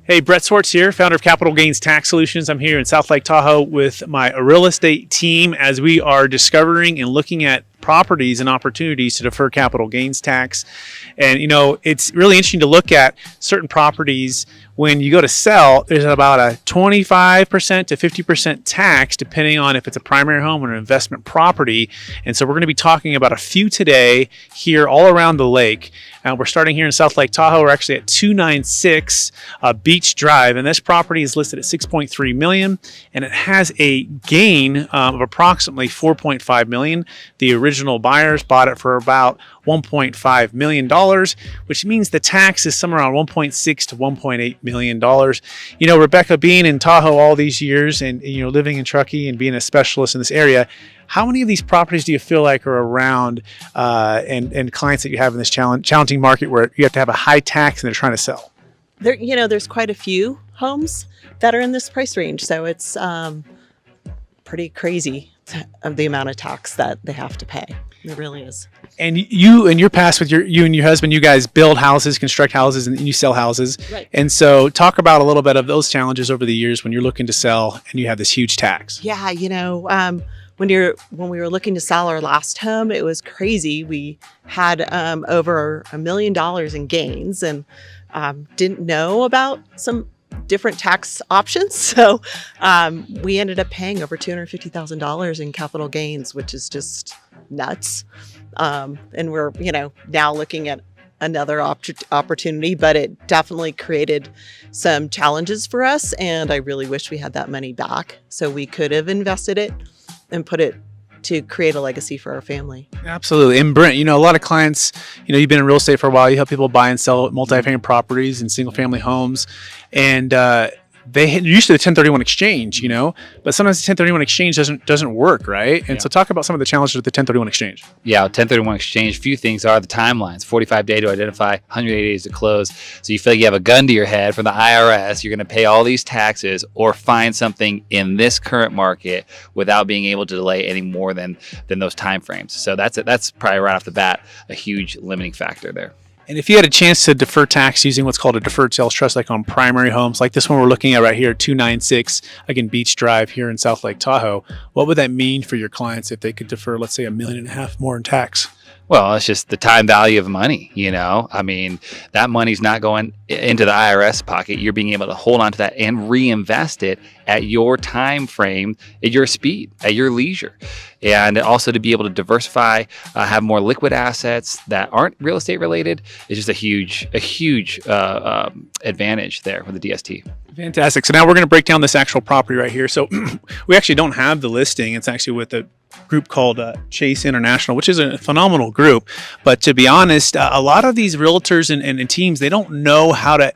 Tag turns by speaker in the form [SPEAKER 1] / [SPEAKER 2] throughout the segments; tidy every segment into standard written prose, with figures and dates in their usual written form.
[SPEAKER 1] Hey, Brett Swarts here, founder of Capital Gains Tax Solutions. I'm here in South Lake Tahoe with my real estate team as we are discovering and looking at properties and opportunities to defer capital gains tax. And you know, it's really interesting to look at certain properties. When you go to sell, there's about a 25% to 50% tax depending on if it's a primary home or an investment property. And so we're going to be talking about a few today here all around the lake. We're starting here in South Lake Tahoe. We're actually at 296 Beach Drive, and this property is listed at $6.3 million, and it has a gain of approximately $4.5 million. The original buyers bought it for about $1.5 million, which means the tax is somewhere around $1.6 to $1.8 million. You know, Rebecca, being in Tahoe all these years and living in Truckee and being a specialist in this area, how many of these properties do you feel like are around and clients that you have in this challenging market where you have to have a high tax and they're trying to sell?
[SPEAKER 2] There's quite a few homes that are in this price range, so it's pretty crazy of the amount of tax that they have to pay. It really is.
[SPEAKER 1] And you, in your past with you and your husband, you guys build houses, construct houses, and you sell houses.
[SPEAKER 2] Right.
[SPEAKER 1] And so talk about a little bit of those challenges over the years when you're looking to sell and you have this huge tax.
[SPEAKER 2] Yeah, when we were looking to sell our last home, it was crazy. We had over $1 million in gains and didn't know about some different tax options. So we ended up paying over $250,000 in capital gains, which is just nuts. And we're, now looking at another opportunity, but it definitely created some challenges for us. And I really wish we had that money back so we could have invested it and put it to create a legacy for our family.
[SPEAKER 1] Absolutely. And Brent, a lot of clients, you've been in real estate for a while. You help people buy and sell multifamily properties and single family homes. And they usually the 1031 exchange, but sometimes the 1031 exchange doesn't work, right? And so talk about some of the challenges with the 1031 exchange.
[SPEAKER 3] Yeah, 1031 exchange, few things are the timelines, 45 days to identify, 180 days to close. So you feel like you have a gun to your head from the IRS, you're going to pay all these taxes or find something in this current market without being able to delay any more than those time frames. So that's probably right off the bat a huge limiting factor there.
[SPEAKER 1] And if you had a chance to defer tax using what's called a deferred sales trust, like on primary homes, like this one we're looking at right here, 296, again, Beach Drive here in South Lake Tahoe, what would that mean for your clients if they could defer, let's say, $1.5 million more in tax?
[SPEAKER 3] Well, it's just the time value of money, I mean, that money's not going into the IRS pocket. You're being able to hold on to that and reinvest it at your time frame, at your speed, at your leisure. And also to be able to diversify, have more liquid assets that aren't real estate related is just a huge advantage there with the DST.
[SPEAKER 1] Fantastic. So now we're going to break down this actual property right here. So we actually don't have the listing. It's actually with a group called Chase International, which is a phenomenal group. But to be honest, a lot of these realtors and teams, they don't know how to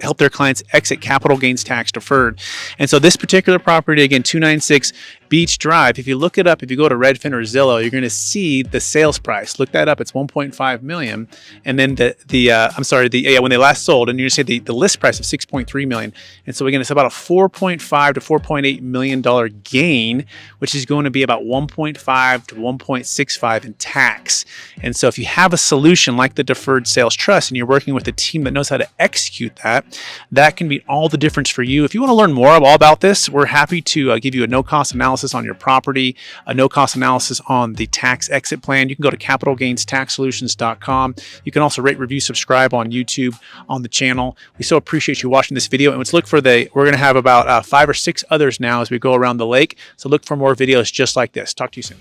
[SPEAKER 1] help their clients exit capital gains tax deferred. And so this particular property, again, 296 Beach Drive, if you look it up, if you go to Redfin or Zillow, you're going to see the sales price. Look that up. It's $1.5 million. And then when they last sold, and you're going to see the list price of $6.3 million. And so again, it's about a $4.5 to $4.8 million gain, which is going to be about $1.5 to $1.65 in tax. And so if you have a solution like the Deferred Sales Trust and you're working with a team that knows how to execute that can be all the difference for you. If you want to learn more all about this, we're happy to give you a no-cost analysis on your property, a no-cost analysis on the tax exit plan. You can go to capitalgainstaxsolutions.com. You can also rate, review, subscribe on YouTube on the channel. We so appreciate you watching this video. And let's look for we're going to have about 5 or 6 others now as we go around the lake. So look for more videos just like this. Talk to you soon.